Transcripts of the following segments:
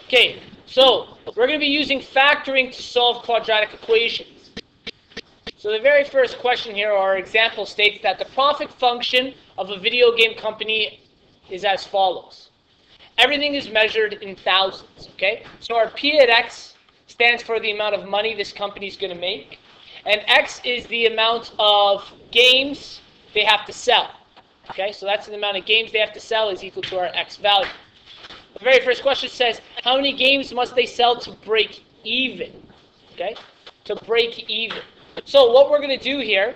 Okay, so we're going to be using factoring to solve quadratic equations. So the very first question here, or our example, states that the profit function of a video game company is as follows. Everything is measured in thousands, okay? So our P at X stands for the amount of money this company is going to make, and X is the amount of games they have to sell, okay? So that's the amount of games they have to sell is equal to our X value. The very first question says, how many games must they sell to break even, okay? To break even. So what we're going to do here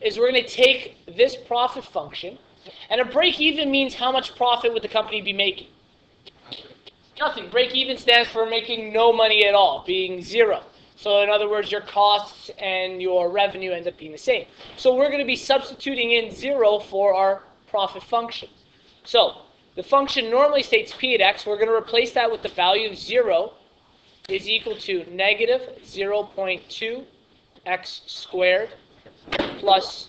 is we're going to take this profit function, and a break even means how much profit would the company be making? Nothing. Break even stands for making no money at all, being zero. So in other words, your costs and your revenue end up being the same. So we're going to be substituting in 0 for our profit function. So the function normally states P at X. We're going to replace that with the value of 0 is equal to negative 0.2 x squared plus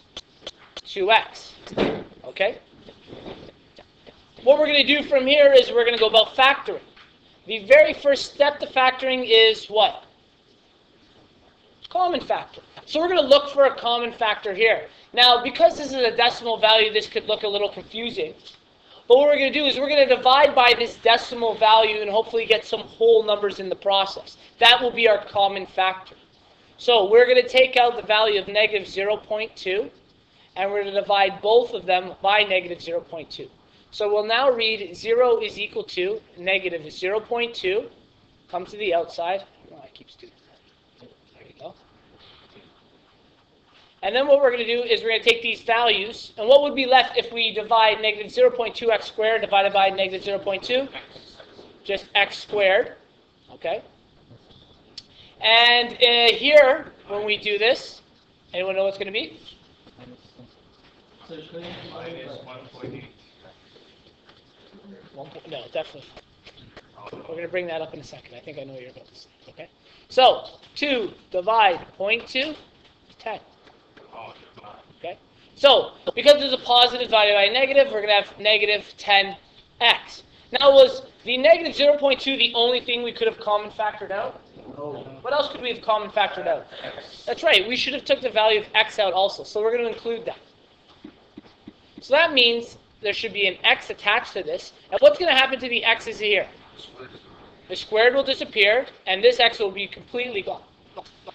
2x. Okay? What we're going to do from here is we're going to go about factoring. The very first step to factoring is what? Common factor. So we're going to look for a common factor here. Now, because this is a decimal value, this could look a little confusing. But what we're going to do is we're going to divide by this decimal value and hopefully get some whole numbers in the process. That will be our common factor. So we're going to take out the value of negative 0.2, and we're going to divide both of them by negative 0.2. So we'll now read 0 is equal to negative 0.2. Come to the outside. Oh, I keep doing that. There you go. And then what we're going to do is we're going to take these values, and what would be left if we divide negative 0.2x squared divided by negative 0.2? Just x squared. Okay? And here, when we do this, anyone know what's going to be? Minus 1.8. No, definitely. We're going to bring that up in a second. I think I know what you're about to say. Okay? So, 2 divide 0.2 is 10. Okay? So, because there's a positive divided by a negative, we're going to have negative 10x. Now, was the negative 0.2 the only thing we could have common factored out? No. What else could we have common factored out? That's right. We should have took the value of x out also. So we're going to include that. So that means there should be an x attached to this. And what's going to happen to the x's here? The squared will disappear, and this x will be completely gone.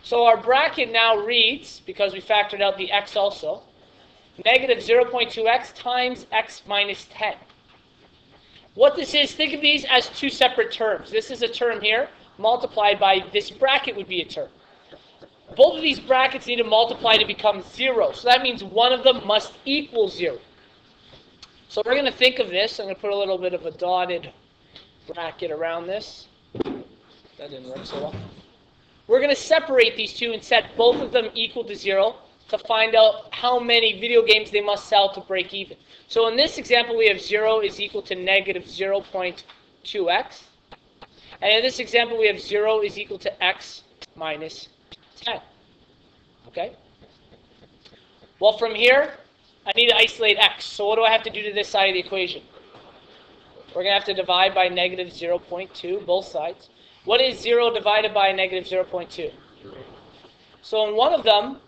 So our bracket now reads, because we factored out the x also, negative 0.2x times x minus 10. What this is, think of these as two separate terms. This is a term here, multiplied by this bracket would be a term. Both of these brackets need to multiply to become 0. So that means one of them must equal 0. So we're going to think of this. I'm going to put a little bit of a dotted bracket around this. That didn't work so well. We're going to separate these two and set both of them equal to 0 to find out how many video games they must sell to break even. So in this example, we have 0 is equal to negative 0.2x. And in this example, we have 0 is equal to x minus 10. Okay? Well, from here, I need to isolate x. So what do I have to do to this side of the equation? We're going to have to divide by negative 0.2, both sides. What is 0 divided by negative 0.2? So in one of them,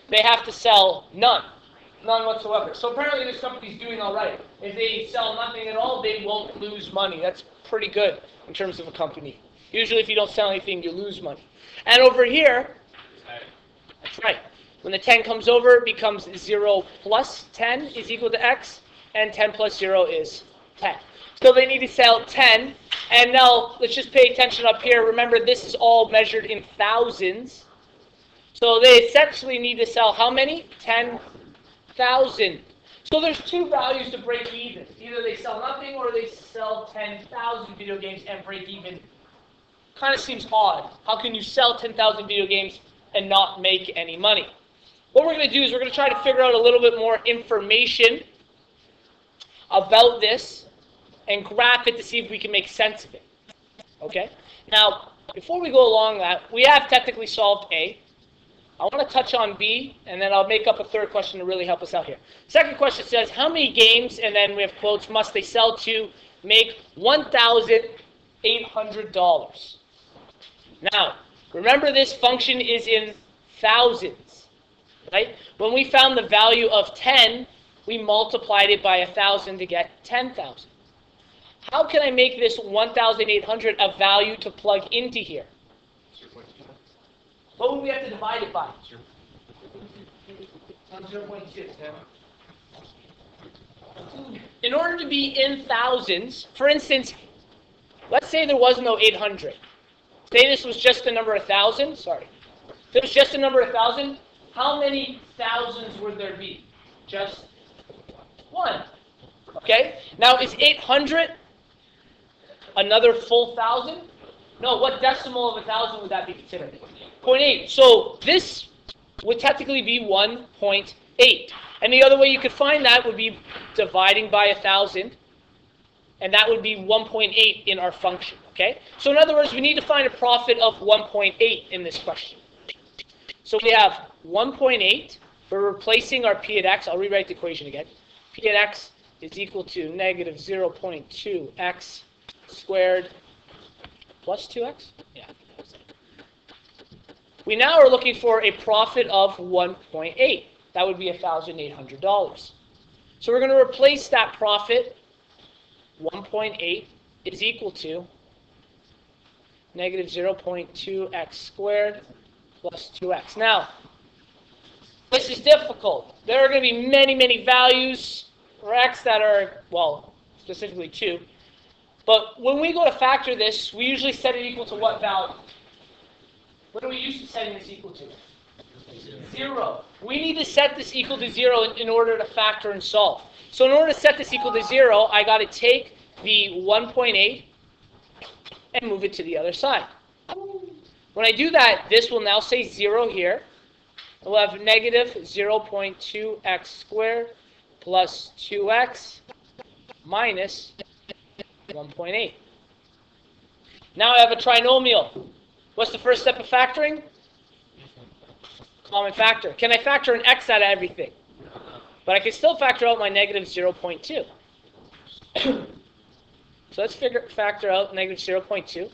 they have to sell none. None whatsoever. So apparently this company's doing all right. If they sell nothing at all, they won't lose money. That's pretty good in terms of a company. Usually if you don't sell anything, you lose money. And over here, that's right. When the 10 comes over, it becomes 0 plus 10 is equal to x, and 10 plus 0 is 10. So they need to sell 10. And now, let's just pay attention up here. Remember, this is all measured in thousands. So they essentially need to sell how many? 10,000. So there's two values to break even. Either they sell nothing or they sell 10,000 video games and break even. Kind of seems odd. How can you sell 10,000 video games and not make any money? What we're going to do is we're going to try to figure out a little bit more information about this and graph it to see if we can make sense of it. Okay? Now, before we go along that, we have technically solved A. I want to touch on B, and then I'll make up a third question to really help us out here. Second question says, how many games, and then we have quotes, must they sell to make $1,800? Now, remember this function is in thousands, right? When we found the value of 10, we multiplied it by 1,000 to get 10,000. How can I make this 1,800 a value to plug into here? What would we have to divide it by? 0.2. In order to be in thousands, for instance, let's say there was no 800. Say this was just the number 1,000. Sorry. If it was just the number 1,000, how many thousands would there be? Just one. Okay? Now, is 800 another full 1,000? No, what decimal of 1,000 would that be considered? 0.8. So this would technically be 1.8. And the other way you could find that would be dividing by 1,000. And that would be 1.8 in our function. Okay? So in other words, we need to find a profit of 1.8 in this question. So we have 1.8. We're replacing our p at x. I'll rewrite the equation again. P at x is equal to negative 0.2x squared plus 2x? Yeah. We now are looking for a profit of 1.8. That would be $1,800. So we're going to replace that profit. 1.8 is equal to negative 0.2x squared plus 2x. Now, this is difficult. There are going to be many, many values for x that are, well, specifically 2. But when we go to factor this, we usually set it equal to what value? What are we used to setting this equal to? 0. We need to set this equal to 0 in order to factor and solve. So in order to set this equal to 0, I got to take the 1.8 and move it to the other side. When I do that, this will now say 0 here. We'll have negative 0.2x squared plus 2x minus 1.8. Now I have a trinomial. What's the first step of factoring? Common factor. Can I factor an x out of everything? But I can still factor out my negative 0.2. So let's factor out negative 0.2.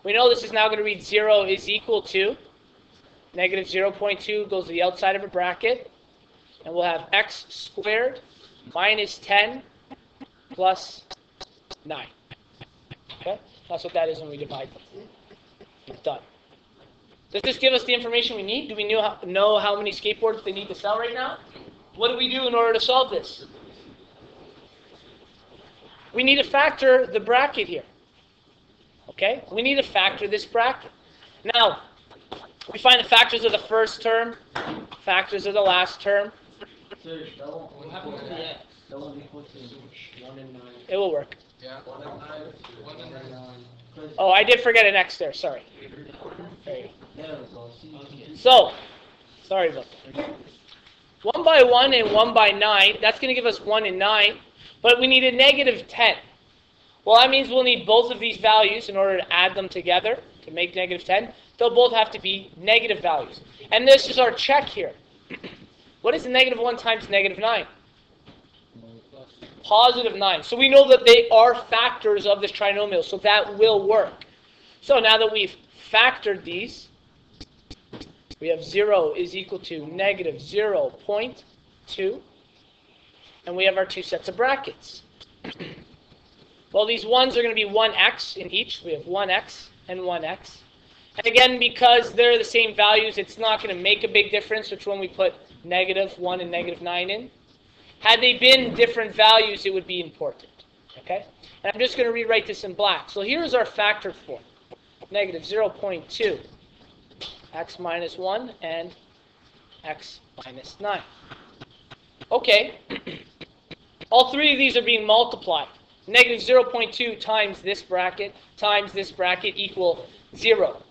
We know this is now going to read 0 is equal to negative 0.2 goes to the outside of a bracket. And we'll have x squared minus 10 plus 9. Okay? That's what that is when we divide them. It's done. Does this give us the information we need? Do we know how many skateboards they need to sell right now? What do we do in order to solve this? We need to factor the bracket here. Okay? We need to factor this bracket. Now, we find the factors of the first term, factors of the last term. It will work. Oh, I did forget an x there. Sorry. So, sorry about that. 1 by 1 and 1 by 9, that's going to give us 1 and 9, but we need a negative 10. Well, that means we'll need both of these values in order to add them together to make negative 10. They'll both have to be negative values. And this is our check here. What is negative 1 times negative 9? Positive 9. So we know that they are factors of this trinomial, so that will work. So now that we've factored these, we have 0 is equal to negative 0.2, and we have our two sets of brackets. Well, these ones are going to be 1x in each. We have 1x and 1x. And again, because they're the same values, it's not going to make a big difference which one we put negative 1 and negative 9 in. Had they been different values, it would be important. Okay? And I'm just going to rewrite this in black. So here's our factored form. Negative 0.2, x minus 1, and x minus 9. Okay. All three of these are being multiplied. Negative 0.2 times this bracket equal 0.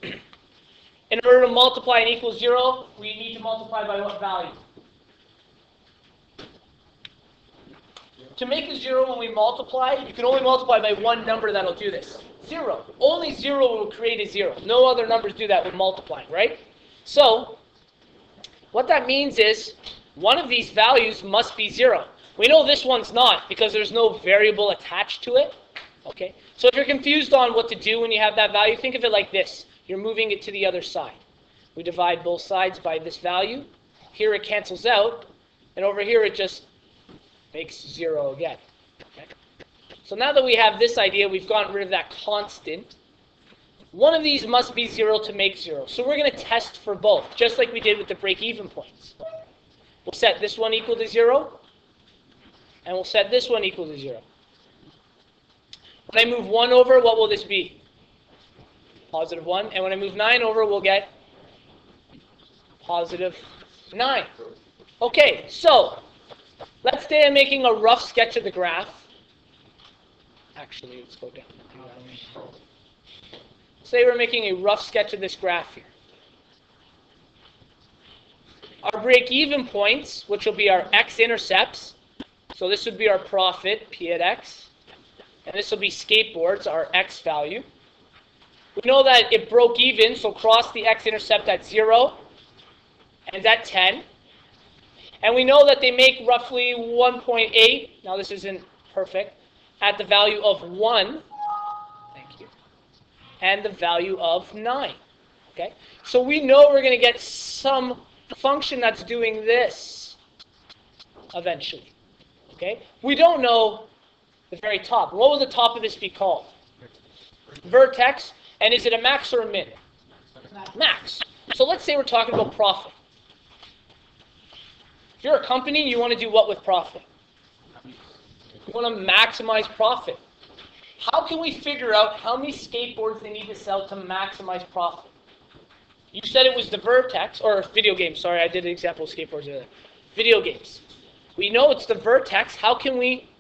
In order to multiply and equal 0, we need to multiply by what value? To make a 0 when we multiply, you can only multiply by one number that'll do this. 0. Only 0 will create a 0. No other numbers do that with multiplying, right? So, what that means is one of these values must be 0. We know this one's not because there's no variable attached to it. Okay? So if you're confused on what to do when you have that value, think of it like this. You're moving it to the other side. We divide both sides by this value. Here it cancels out, and over here it just makes 0 again. Okay? So now that we have this idea, we've gotten rid of that constant. One of these must be 0 to make 0. So we're going to test for both, just like we did with the break-even points. We'll set this one equal to 0, and we'll set this one equal to 0. When I move 1 over, what will this be? Positive 1. And when I move 9 over, we'll get positive 9. Okay, so let's say I'm making a rough sketch of the graph. Actually, let's go down. Say we're making a rough sketch of this graph here. Our break-even points, which will be our x-intercepts, so this would be our profit, P at x, and this will be skateboards, our x value. We know that it broke even, so cross the x-intercept at 0 and at 10. And we know that they make roughly 1.8, now this isn't perfect, at the value of 1. And the value of 9. Okay? So we know we're going to get some function that's doing this eventually. Okay? We don't know the very top. What will the top of this be called? Vertex. And is it a max or a min? Max. So let's say we're talking about profit. If you're a company, you want to do what with profit? You want to maximize profit. How can we figure out how many skateboards they need to sell to maximize profit? You said it was the vertex, or video games. Sorry, I did an example of skateboards earlier. Video games. We know it's the vertex. How can we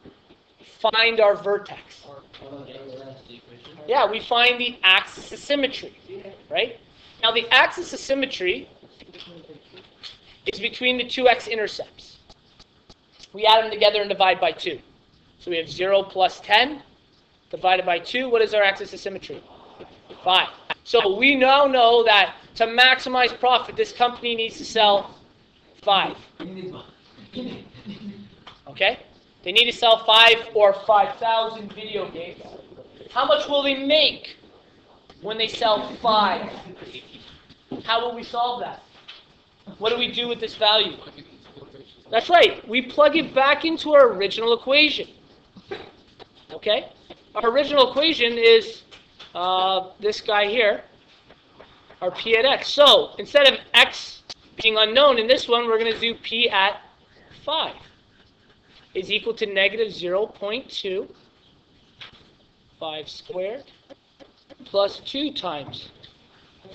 find our vertex? Yeah, we find the axis of symmetry, right? Now, the axis of symmetry is between the two x-intercepts. We add them together and divide by 2. So we have 0 plus 10. Divided by 2, what is our axis of symmetry? 5. So we now know that to maximize profit, this company needs to sell 5. Okay? They need to sell 5 or 5,000 video games. How much will they make when they sell 5? How will we solve that? What do we do with this value? That's right. We plug it back into our original equation. Okay? Our original equation is this guy here, our P at x. So instead of x being unknown in this one, we're going to do P at 5 is equal to negative 0.2, 5 squared, plus 2 times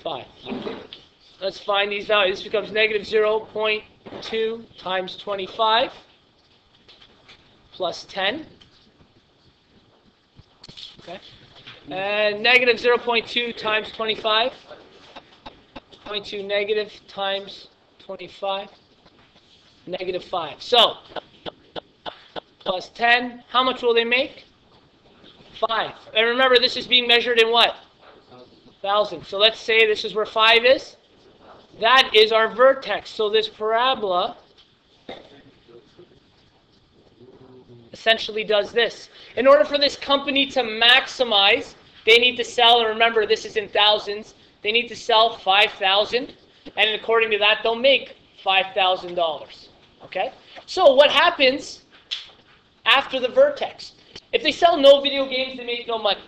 5. Let's find these values. This becomes negative 0.2 times 25 plus 10. Okay. And negative 0.2 times 25. 0.2 negative times 25. Negative 5. So, plus 10. How much will they make? 5. And remember, this is being measured in what? 1,000. So let's say this is where 5 is. That is our vertex. So this parabola essentially does this. In order for this company to maximize, they need to sell, and remember this is in thousands, they need to sell 5,000, and according to that, they'll make $5,000. Okay? So what happens after the vertex? If they sell no video games, they make no money.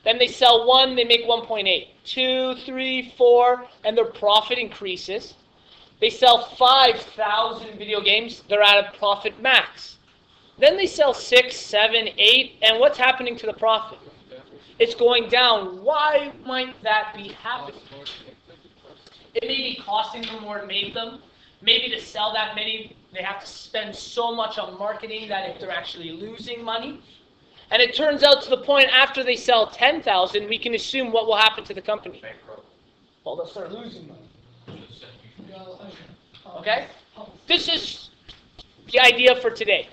Then they sell 1, they make 1.8. 2, 3, 4, and their profit increases. They sell 5,000 video games, they're at a profit max. Then they sell 6, 7, 8, and what's happening to the profit? It's going down. Why might that be happening? It may be costing them more to make them. Maybe to sell that many, they have to spend so much on marketing that if they're actually losing money. And it turns out to the point after they sell 10,000, we can assume what will happen to the company. Well, they'll start losing money. Okay? This is the idea for today.